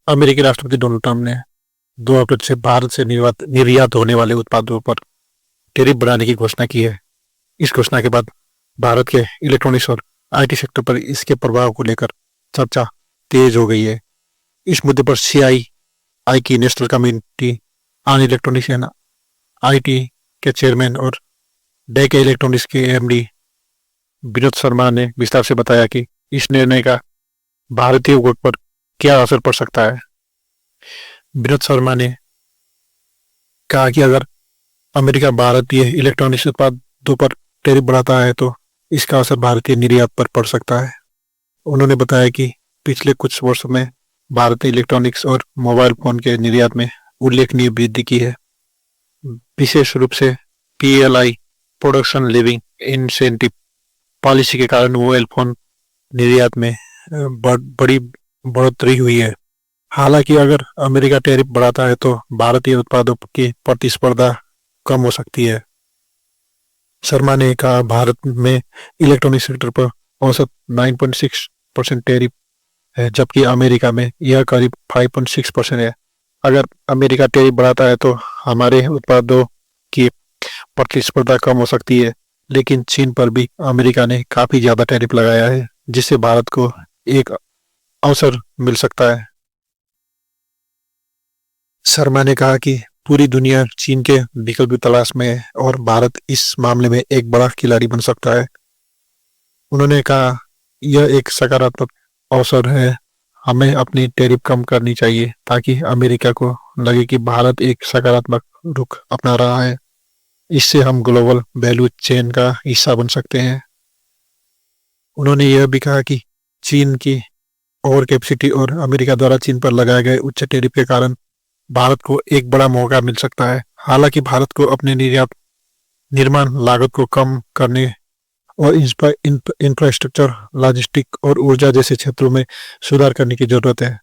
अमेरिकी राष्ट्रपति Donald Trump ने 2 अप्रैल से भारत से निर्यात होने वाले उत्पादों पर टैरिफ बढ़ाने की घोषणा की है। इस घोषणा के बाद भारत के इलेक्ट्रॉनिक्स और आईटी सेक्टर पर इसके प्रभाव को लेकर चर्चा तेज हो गई है। इस मुद्दे पर सीआईआई की national committee on electronics and IT के चेयरमैन और डेका इलेक्ट्रॉनिक्स के एमडी विनोद शर्मा ने विस्तार से बताया कि इस निर्णय का भारतीय उद्योग पर क्या असर पड़ सकता है। विनोद शर्मा ने कहा कि अगर अमेरिका भारतीय इलेक्ट्रॉनिक्स उत्पादों पर टैरिफ बढ़ाता है तो इसका असर भारतीय निर्यात पर पड़ सकता है। उन्होंने बताया कि पिछले कुछ वर्षों में भारतीय इलेक्ट्रॉनिक्स और मोबाइल फोन के निर्यात में उल्लेखनीय वृद्धि की है। विशेष रूप से PLI production living incentive policy के कारण मोबाइल फोन निर्यात में बड़ी बढ़ोतरी हुई है। हालांकि अगर अमेरिका टैरिफ बढ़ाता है तो भारतीय उत्पादों की प्रतिस्पर्धा कम हो सकती है। शर्मा ने कहा भारत में इलेक्ट्रॉनिक सेक्टर पर औसत 9.6% टैरिफ है, जबकि अमेरिका में यह करीब 5.6% है। अगर अमेरिका टैरिफ बढ़ाता है तो हमारे उत्पादों की प्रतिस्पर्धा कम हो सकती है, लेकिन चीन पर भी अमेरिका ने काफी ज्यादा टैरिफ लगाया है, जिससे भारत को एक अवसर मिल सकता है। शर्मा ने कहा कि पूरी दुनिया चीन के विकल्प की तलाश में है और भारत इस मामले में एक बड़ा खिलाड़ी बन सकता है। उन्होंने कहा यह एक सकारात्मक अवसर है, हमें अपनी टैरिफ कम करनी चाहिए ताकि अमेरिका को लगे कि भारत एक सकारात्मक रुख अपना रहा है। इससे हम ग्लोबल वैल्यू चेन का हिस्सा बन सकते हैं। उन्होंने यह भी कहा कि चीन की ओवर कैपेसिटी और अमेरिका द्वारा चीन पर लगाए गए उच्च टैरिफ के कारण भारत को एक बड़ा मौका मिल सकता है। हालांकि भारत को अपने निर्माण लागत को कम करने और इंफ्रास्ट्रक्चर, लॉजिस्टिक और ऊर्जा जैसे क्षेत्रों में सुधार करने की जरूरत है।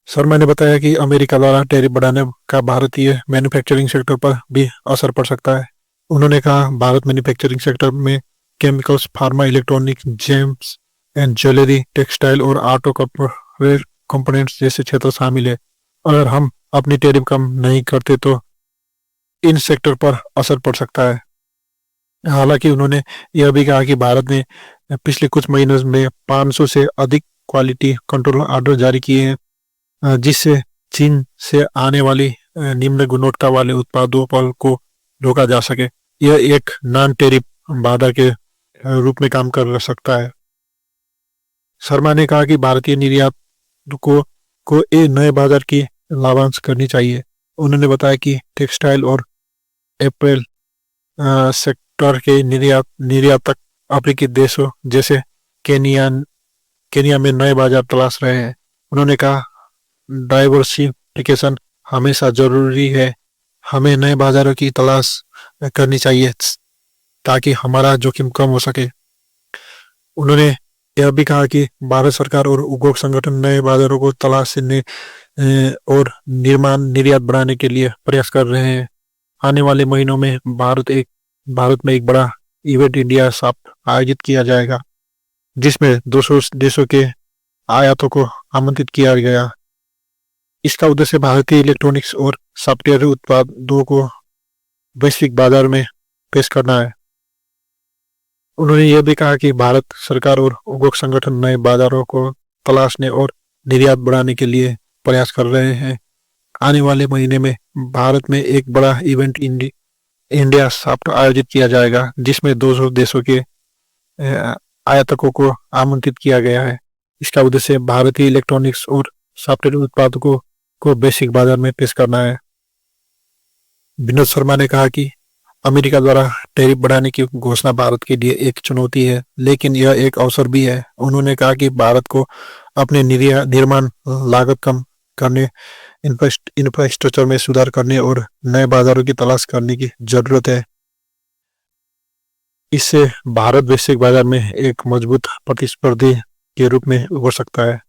शर्मा ने बताया कि अमेरिका द्वारा टैरिफ बढ़ाने का भारतीय मैन्युफैक्चरिंग सेक्टर पर भी असर पड़ सकता है। उन्होंने कहा भारत मैन्युफैक्चरिंग सेक्टर में chemicals, pharma, electronics, James and jewellery, textile और ऑटो कंपोनेंट्स जैसे क्षेत्र शामिल है। अगर हम अपनी टैरिफ कम नहीं करते तो इन सेक्टर पर असर पड़ सकता है। हालांकि उन्होंने यह भी कहा कि भारत ने पिछले कुछ महीनों में 500 से अधिक क्वालिटी कंट्रोल ऑर्डर जारी किए हैं, जिससे चीन से आने वाली निम्न गुणवत्ता वाले उत्पादों पर को रोका जा सके। यह एक नॉन टैरिफ बाधा के रूप में काम कर सकता है। शर्मा ने कहा कि भारतीय निर्यात को एक नए बाजार की लाभांश करनी चाहिए। उन्होंने बताया कि टेक्सटाइल और अप्रैल सेक्टर के निर्यातक अफ्रीकी देशों जैसे केनिया में नए बाजार तलाश रहे हैं। उन्होंने कहा डाइवर्सिफिकेशन हमेशा जरूरी है, हमें नए बाजारों की तलाश करनी चाहिए ताकि हमारा जोखिम कम हो सके। उन्होंने यह भी कहा कि भारत सरकार और उद्योग संगठन नए बाजारों को तलाशने और निर्यात बढ़ाने के लिए प्रयास कर रहे हैं। आने वाले महीनों में भारत में एक बड़ा इवेंट इंडिया सॉफ्ट आयोजित किया जाएगा, जिसमें 200 देशों के आयातों को आमंत्रित किया गया। इसका उद्देश्य भारतीय इलेक्ट्रॉनिक्स और सॉफ्टवेयर उत्पादों को वैश्विक बाजार में पेश करना है। उन्होंने यह भी कहा कि भारत सरकार और उद्योग संगठन नए बाजारों को तलाशने और निर्यात बढ़ाने के लिए प्रयास कर रहे हैं। आने वाले महीने में भारत में एक बड़ा इवेंट इंडिया सॉफ्ट आयोजित किया जाएगा, जिसमें 200 देशों के आयातकों को आमंत्रित किया गया है। इसका उद्देश्य भारतीय इलेक्ट्रॉनिक्स और सॉफ्टवेयर उत्पादों को वैश्विक बाजार में पेश करना है। विनोद शर्मा ने कहा कि अमेरिका द्वारा टैरिफ बढ़ाने की घोषणा भारत के लिए एक चुनौती है, लेकिन यह एक अवसर भी है। उन्होंने कहा कि भारत को अपने निर्माण लागत कम करने, इंफ्रास्ट्रक्चर में सुधार करने और नए बाजारों की तलाश करने की जरूरत है। इससे भारत वैश्विक बाजार में एक मजबूत प्रतिस्पर्धी के रूप में उभर सकता है।